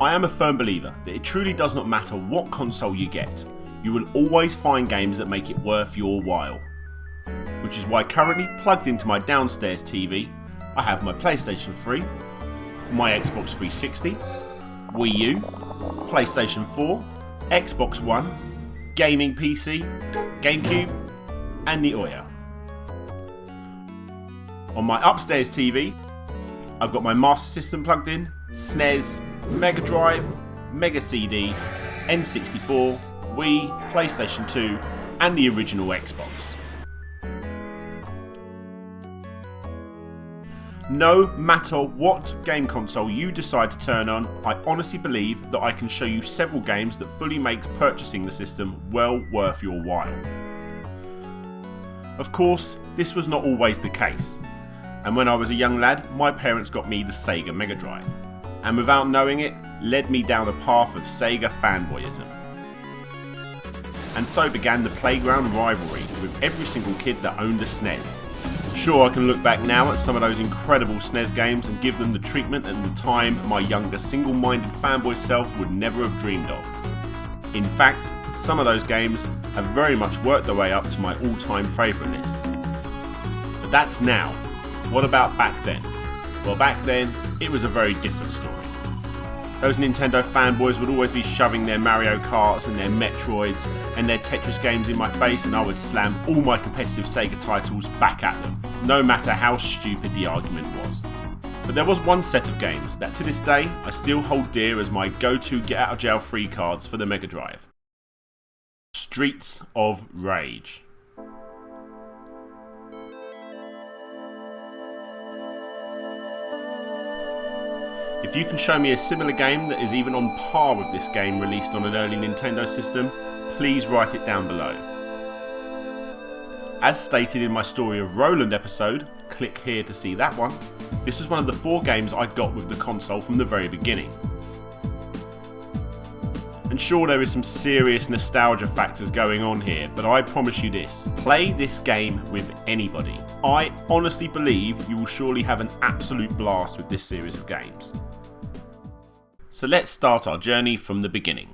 I am a firm believer that it truly does not matter what console you get, you will always find games that make it worth your while. Which is why currently plugged into my downstairs TV, I have my PlayStation 3, my Xbox 360, Wii U, PlayStation 4, Xbox One, gaming PC, GameCube, and the Ouya. On my upstairs TV, I've got my Master System plugged in, SNES, Mega Drive, Mega CD, N64, Wii, PlayStation 2, and the original Xbox. No matter what game console you decide to turn on, I honestly believe that I can show you several games that fully makes purchasing the system well worth your while. Of course, this was not always the case, and when I was a young lad, my parents got me the Sega Mega Drive, and without knowing it, led me down a path of Sega fanboyism. And so began the playground rivalry with every single kid that owned a SNES. Sure, I can look back now at some of those incredible SNES games and give them the treatment and the time my younger single-minded fanboy self would never have dreamed of. In fact, some of those games have very much worked their way up to my all-time favourite list. But that's now. What about back then? Well, back then, it was a very different story. Those Nintendo fanboys would always be shoving their Mario Karts and their Metroids and their Tetris games in my face, and I would slam all my competitive Sega titles back at them, no matter how stupid the argument was. But there was one set of games that to this day I still hold dear as my go-to get out of jail free cards for the Mega Drive. Streets of Rage. If you can show me a similar game that is even on par with this game released on an early Nintendo system, please write it down below. As stated in my Story of Roland episode, click here to see that one, this was one of the 4 games I got with the console from the very beginning. And sure, there is some serious nostalgia factors going on here, but I promise you this, play this game with anybody. I honestly believe you will surely have an absolute blast with this series of games. So let's start our journey from the beginning.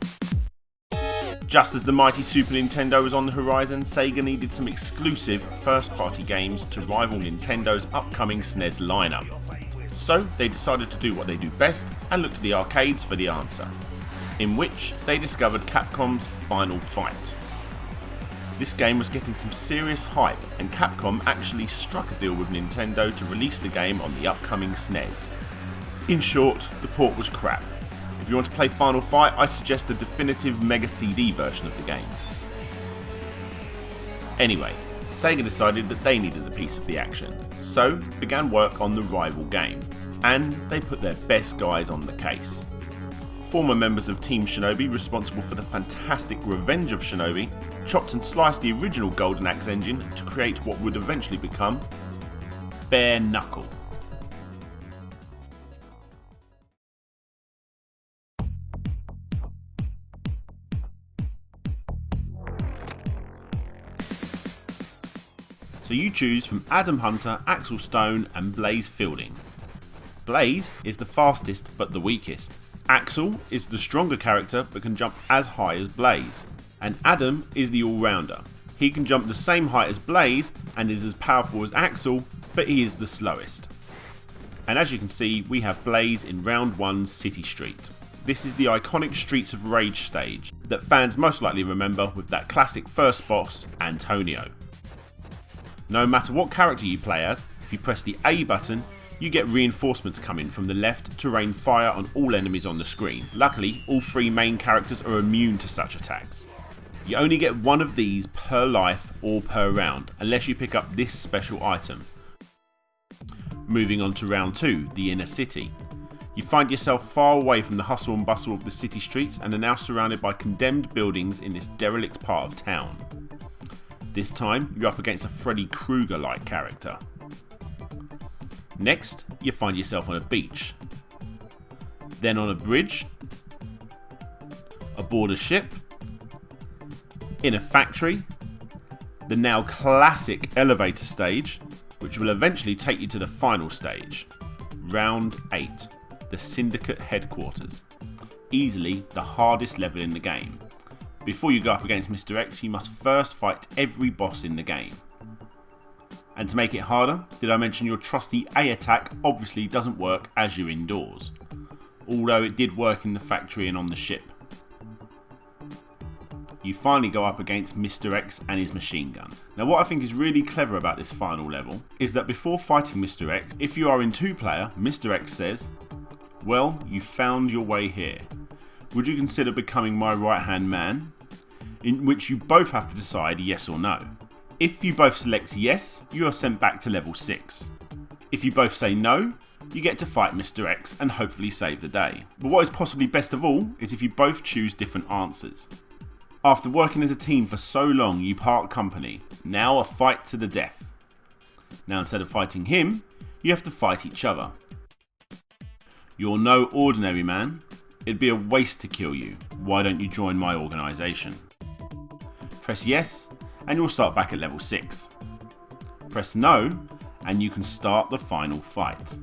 Just as the mighty Super Nintendo was on the horizon, Sega needed some exclusive first-party games to rival Nintendo's upcoming SNES lineup. So they decided to do what they do best and look to the arcades for the answer, in which they discovered Capcom's Final Fight. This game was getting some serious hype, and Capcom actually struck a deal with Nintendo to release the game on the upcoming SNES. In short, the port was crap. If you want to play Final Fight, I suggest the definitive Mega CD version of the game. Anyway, Sega decided that they needed a piece of the action, so began work on the rival game, and they put their best guys on the case. Former members of Team Shinobi, responsible for the fantastic Revenge of Shinobi, chopped and sliced the original Golden Axe engine to create what would eventually become Bare Knuckle. So you choose from Adam Hunter, Axel Stone and Blaze Fielding. Blaze is the fastest but the weakest. Axel is the stronger character but can jump as high as Blaze. And Adam is the all-rounder. He can jump the same height as Blaze and is as powerful as Axel, but he is the slowest. And as you can see, we have Blaze in round 1's City Street. This is the iconic Streets of Rage stage that fans most likely remember with that classic first boss, Antonio. No matter what character you play as, if you press the A button, you get reinforcements coming from the left to rain fire on all enemies on the screen. Luckily, all 3 main characters are immune to such attacks. You only get one of these per life or per round, unless you pick up this special item. Moving on to round 2, the inner city. You find yourself far away from the hustle and bustle of the city streets and are now surrounded by condemned buildings in this derelict part of town. This time, you're up against a Freddy Krueger-like character. Next, you find yourself on a beach. Then on a bridge, aboard a ship, in a factory, the now classic elevator stage, which will eventually take you to the final stage, round 8, the Syndicate headquarters. easily the hardest level in the game. Before you go up against Mr. X, you must first fight every boss in the game. And to make it harder, did I mention your trusty A attack obviously doesn't work as you're indoors, although it did work in the factory and on the ship. You finally go up against Mr. X and his machine gun. Now what I think is really clever about this final level is that before fighting Mr. X, if you are in 2-player, Mr. X says, "Well, you found your way here. Would you consider becoming my right-hand man?" In which you both have to decide yes or no. If you both select yes, you are sent back to level 6. If you both say no, you get to fight Mr. X and hopefully save the day. But what is possibly best of all is if you both choose different answers. After working as a team for so long, you part company. Now a fight to the death. Now instead of fighting him, you have to fight each other. You're no ordinary man. It'd be a waste to kill you. Why don't you join my organisation? Press yes and you'll start back at level 6. Press no and you can start the final fight.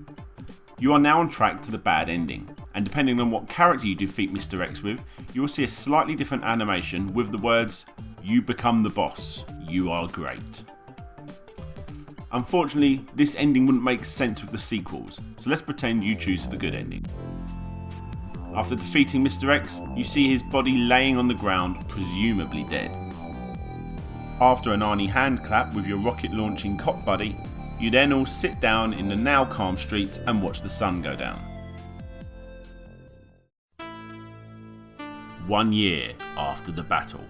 You are now on track to the bad ending, and depending on what character you defeat Mr. X with, you will see a slightly different animation with the words, "You become the boss, you are great." Unfortunately, this ending wouldn't make sense with the sequels, so let's pretend you choose the good ending. After defeating Mr. X, you see his body laying on the ground, presumably dead. After an Arnie hand clap with your rocket launching cop buddy, you then all sit down in the now calm streets and watch the sun go down. 1 year after the battle.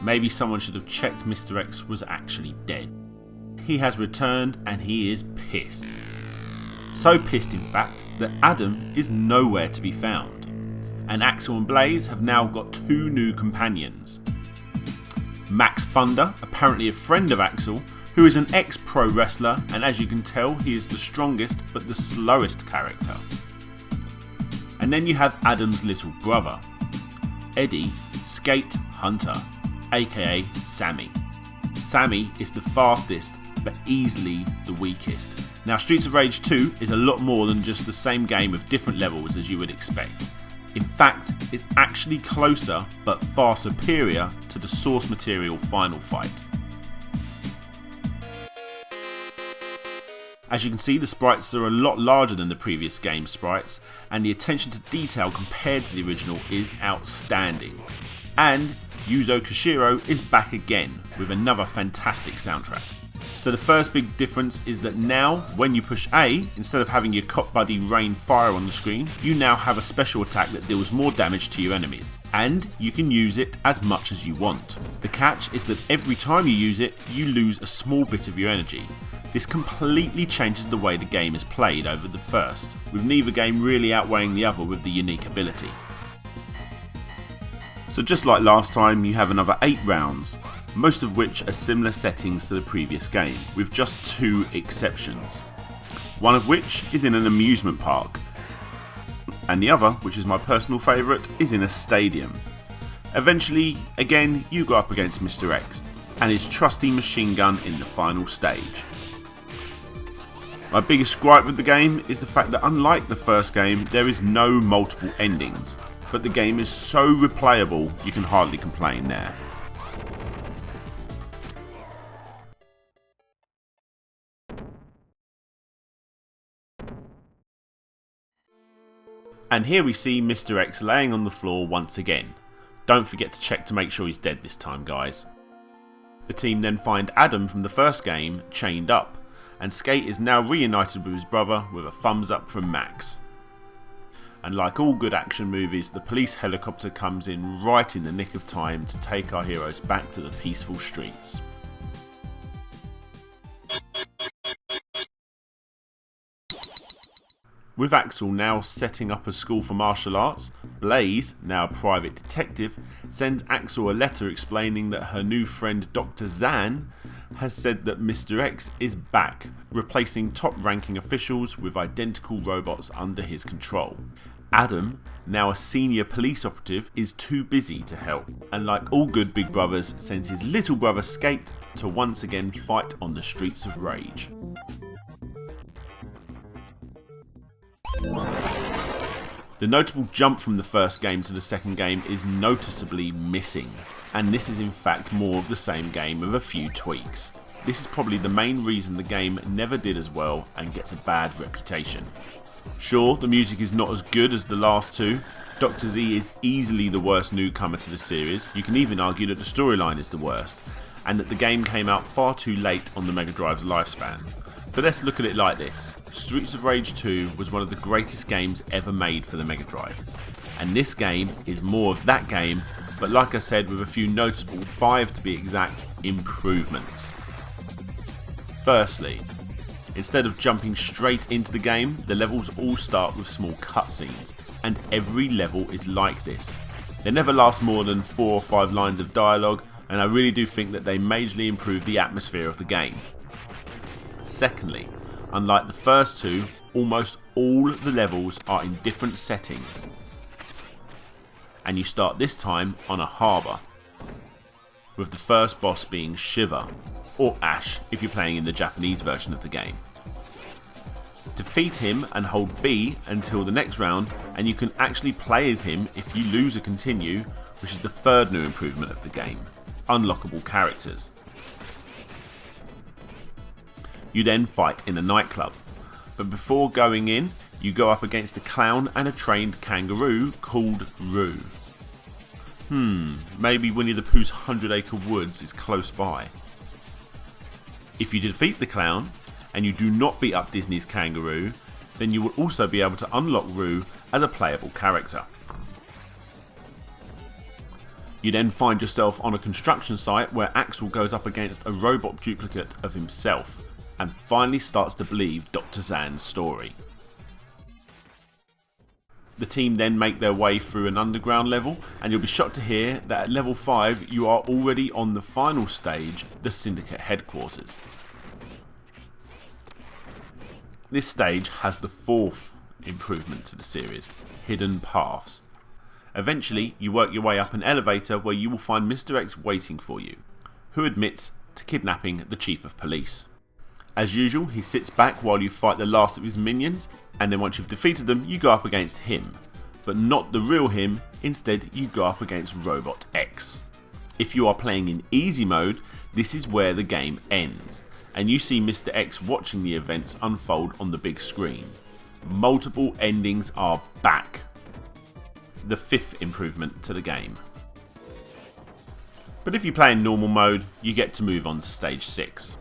Maybe someone should have checked Mr. X was actually dead. He has returned and he is pissed. So pissed in fact that Adam is nowhere to be found. And Axel and Blaze have now got 2 new companions. Max Thunder, apparently a friend of Axel, who is an ex-pro wrestler, and as you can tell he is the strongest but the slowest character. And then you have Adam's little brother, Eddie Skate Hunter, aka Sammy. Sammy is the fastest but easily the weakest. Now Streets of Rage 2 is a lot more than just the same game with different levels as you would expect. In fact, it's actually closer but far superior to the source material final fight. As you can see, the sprites are a lot larger than the previous game's sprites, and the attention to detail compared to the original is outstanding. And Yuzo Koshiro is back again with another fantastic soundtrack. So the first big difference is that now, when you push A, instead of having your cop buddy rain fire on the screen, you now have a special attack that deals more damage to your enemies. And you can use it as much as you want. The catch is that every time you use it, you lose a small bit of your energy. This completely changes the way the game is played over the first, with neither game really outweighing the other with the unique ability. So just like last time, you have another 8 rounds, most of which are similar settings to the previous game, with just 2 exceptions. One of which is in an amusement park, and the other, which is my personal favourite, is in a stadium. Eventually, again, you go up against Mr. X and his trusty machine gun in the final stage. My biggest gripe with the game is the fact that unlike the first game, there is no multiple endings, but the game is so replayable you can hardly complain there. And here we see Mr. X laying on the floor once again. Don't forget to check to make sure he's dead this time, guys. The team then find Adam from the first game chained up, and Skate is now reunited with his brother with a thumbs up from Max. And like all good action movies, the police helicopter comes in right in the nick of time to take our heroes back to the peaceful streets. With Axel now setting up a school for martial arts, Blaze, now a private detective, sends Axel a letter explaining that her new friend Dr. Zan has said that Mr. X is back, replacing top-ranking officials with identical robots under his control. Adam, now a senior police operative, is too busy to help, and like all good big brothers, sends his little brother Skate to once again fight on the streets of Rage. The notable jump from the first game to the second game is noticeably missing, and this is in fact more of the same game with a few tweaks. This is probably the main reason the game never did as well and gets a bad reputation. Sure, the music is not as good as the last two. Dr. Z is easily the worst newcomer to the series. You can even argue that the storyline is the worst, and that the game came out far too late on the Mega Drive's lifespan. But let's look at it like this. Streets of Rage 2 was one of the greatest games ever made for the Mega Drive, and this game is more of that game, but like I said, with a few notable, 5 to be exact, improvements. Firstly, instead of jumping straight into the game, the levels all start with small cutscenes, and every level is like this. They never last more than 4 or 5 lines of dialogue, and I really do think that they majorly improve the atmosphere of the game. Secondly, unlike the first two, almost all the levels are in different settings, and you start this time on a harbour, with the first boss being Shiva, or Ash if you're playing in the Japanese version of the game. Defeat him and hold B until the next round, and you can actually play as him if you lose a continue, which is the third new improvement of the game, unlockable characters. You then fight in a nightclub, but before going in, you go up against a clown and a trained kangaroo called Roo. Maybe Winnie the Pooh's 100 Acre Woods is close by. If you defeat the clown, and you do not beat up Disney's kangaroo, then you will also be able to unlock Roo as a playable character. You then find yourself on a construction site where Axel goes up against a robot duplicate of himself, and finally starts to believe Dr. Zan's story. The team then make their way through an underground level, and you'll be shocked to hear that at level 5 you are already on the final stage, the Syndicate headquarters. This stage has the 4th improvement to the series, Hidden Paths. Eventually you work your way up an elevator where you will find Mr. X waiting for you, who admits to kidnapping the Chief of Police. As usual, he sits back while you fight the last of his minions, and then once you've defeated them, you go up against him. But not the real him, instead you go up against Robot X. If you are playing in easy mode, this is where the game ends, and you see Mr. X watching the events unfold on the big screen. Multiple endings are back. The 5th improvement to the game. But if you play in normal mode, you get to move on to stage 6.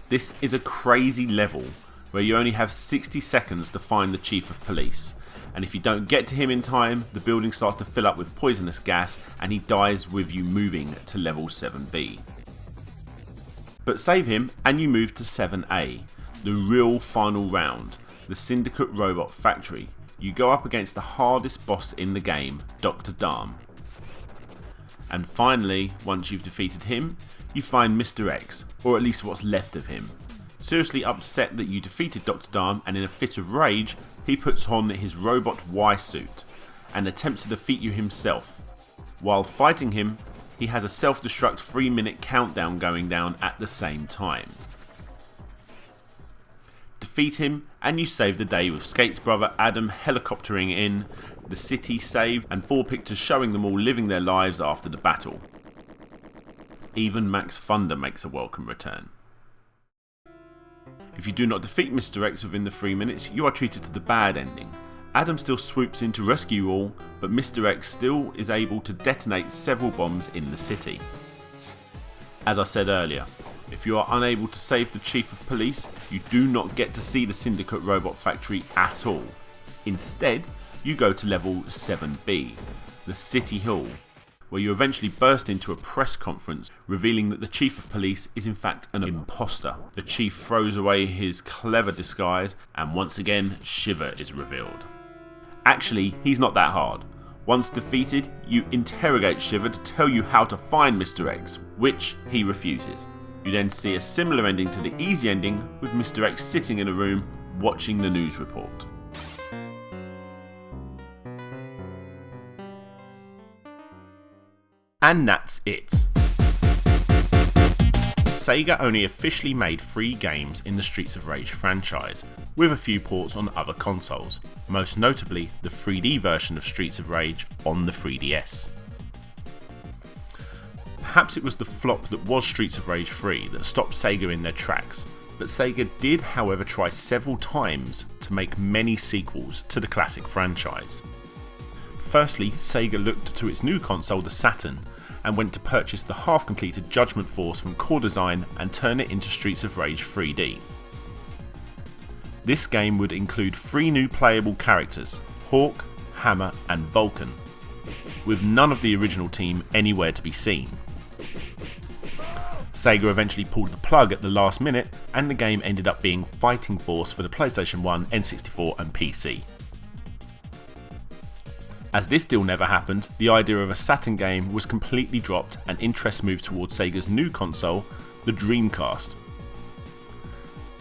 This is a crazy level where you only have 60 seconds to find the Chief of Police, and if you don't get to him in time, the building starts to fill up with poisonous gas and he dies with you moving to level 7B. But save him and you move to 7A, the real final round, the Syndicate Robot Factory. You go up against the hardest boss in the game, Dr. Dharm. And finally, once you've defeated him, you find Mr. X, or at least what's left of him. Seriously upset that you defeated Dr. Dharm, and in a fit of rage, he puts on his robot Y suit and attempts to defeat you himself. While fighting him, he has a self-destruct 3-minute countdown going down at the same time. Defeat him and you save the day with Skate's brother Adam helicoptering in, the city saved, and 4 pictures showing them all living their lives after the battle. Even Max Thunder makes a welcome return. If you do not defeat Mr. X within the 3 minutes, you are treated to the bad ending. Adam still swoops in to rescue you all, but Mr. X still is able to detonate several bombs in the city. As I said earlier, if you are unable to save the Chief of Police, you do not get to see the Syndicate Robot Factory at all. Instead, you go to level 7B, the City Hall, where you eventually burst into a press conference revealing that the Chief of Police is in fact an imposter. The Chief throws away his clever disguise and once again Shiva is revealed. Actually, he's not that hard. Once defeated, you interrogate Shiva to tell you how to find Mr. X, which he refuses. You then see a similar ending to the easy ending with Mr. X sitting in a room watching the news report. And that's it. Sega only officially made 3 games in the Streets of Rage franchise, with a few ports on other consoles, most notably the 3D version of Streets of Rage on the 3DS. Perhaps it was the flop that was Streets of Rage 3 that stopped Sega in their tracks, but Sega did however try several times to make many sequels to the classic franchise. Firstly, Sega looked to its new console, the Saturn, and went to purchase the half-completed Judgment Force from Core Design and turn it into Streets of Rage 3D. This game would include 3 new playable characters, Hawk, Hammer and Vulcan, with none of the original team anywhere to be seen. Sega eventually pulled the plug at the last minute, and the game ended up being Fighting Force for the PlayStation 1, N64 and PC. As this deal never happened, the idea of a Saturn game was completely dropped and interest moved towards Sega's new console, the Dreamcast.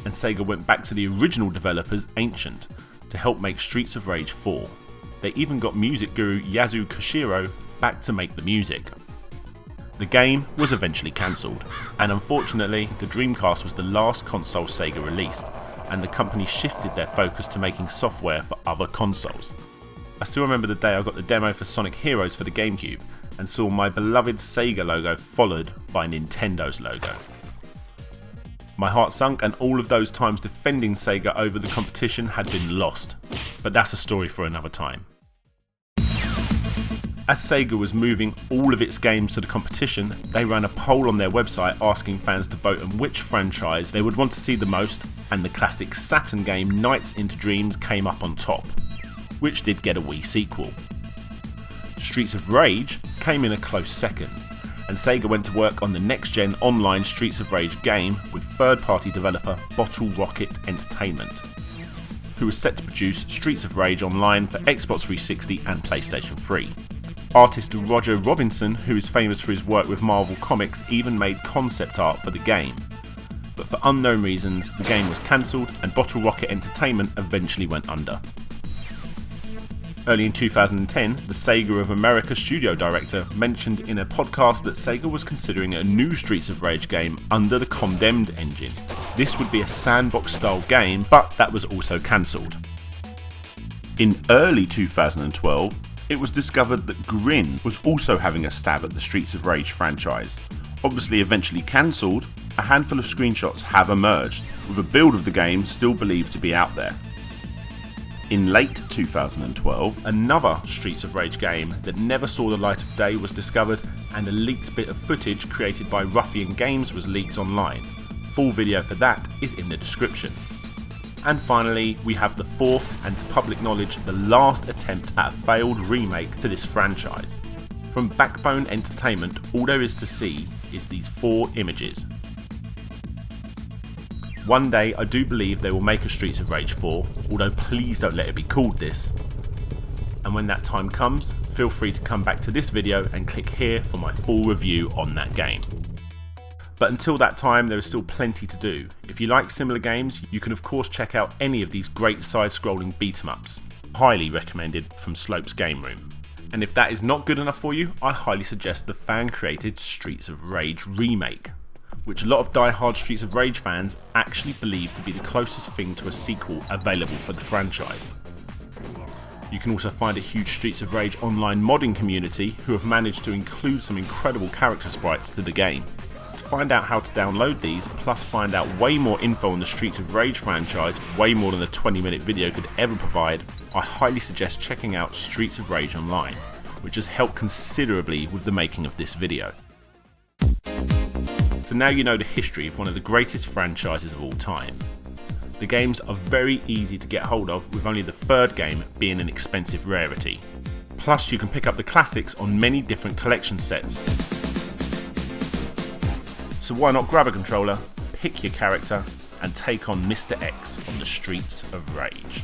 And Sega went back to the original developers, Ancient, to help make Streets of Rage 4. They even got music guru Yasuo Koshiro back to make the music. The game was eventually cancelled, and unfortunately the Dreamcast was the last console Sega released, and the company shifted their focus to making software for other consoles. I still remember the day I got the demo for Sonic Heroes for the GameCube, and saw my beloved Sega logo followed by Nintendo's logo. My heart sunk, and all of those times defending Sega over the competition had been lost, but that's a story for another time. As Sega was moving all of its games to the competition, they ran a poll on their website asking fans to vote on which franchise they would want to see the most, and the classic Saturn game Nights into Dreams came up on top, which did get a Wii sequel. Streets of Rage came in a close second, and Sega went to work on the next-gen online Streets of Rage game with third-party developer Bottle Rocket Entertainment, who was set to produce Streets of Rage Online for Xbox 360 and PlayStation 3. Artist Roger Robinson, who is famous for his work with Marvel Comics, even made concept art for the game. But for unknown reasons, the game was cancelled and Bottle Rocket Entertainment eventually went under. Early in 2010, the Sega of America studio director mentioned in a podcast that Sega was considering a new Streets of Rage game under the Condemned engine. This would be a sandbox style game, but that was also cancelled. In early 2012, it was discovered that Grin was also having a stab at the Streets of Rage franchise. Obviously eventually cancelled, a handful of screenshots have emerged, with a build of the game still believed to be out there. In late 2012, another Streets of Rage game that never saw the light of day was discovered, and a leaked bit of footage created by Ruffian Games was leaked online. Full video for that is in the description. And finally, we have the fourth, and to public knowledge, the last attempt at a failed remake to this franchise. From Backbone Entertainment, all there is to see is these 4 images. One day I do believe they will make a Streets of Rage 4, although please don't let it be called this. And when that time comes, feel free to come back to this video and click here for my full review on that game. But until that time, there is still plenty to do. If you like similar games, you can of course check out any of these great side-scrolling beat-em-ups. Highly recommended from Slope's Game Room. And if that is not good enough for you, I highly suggest the fan-created Streets of Rage remake, which a lot of die-hard Streets of Rage fans actually believe to be the closest thing to a sequel available for the franchise. You can also find a huge Streets of Rage online modding community who have managed to include some incredible character sprites to the game. To find out how to download these, plus find out way more info on the Streets of Rage franchise, way more than a 20-minute video could ever provide, I highly suggest checking out Streets of Rage Online, which has helped considerably with the making of this video. So now you know the history of one of the greatest franchises of all time. The games are very easy to get hold of, with only the 3rd game being an expensive rarity. Plus you can pick up the classics on many different collection sets. So why not grab a controller, pick your character and take on Mr. X on the Streets of Rage.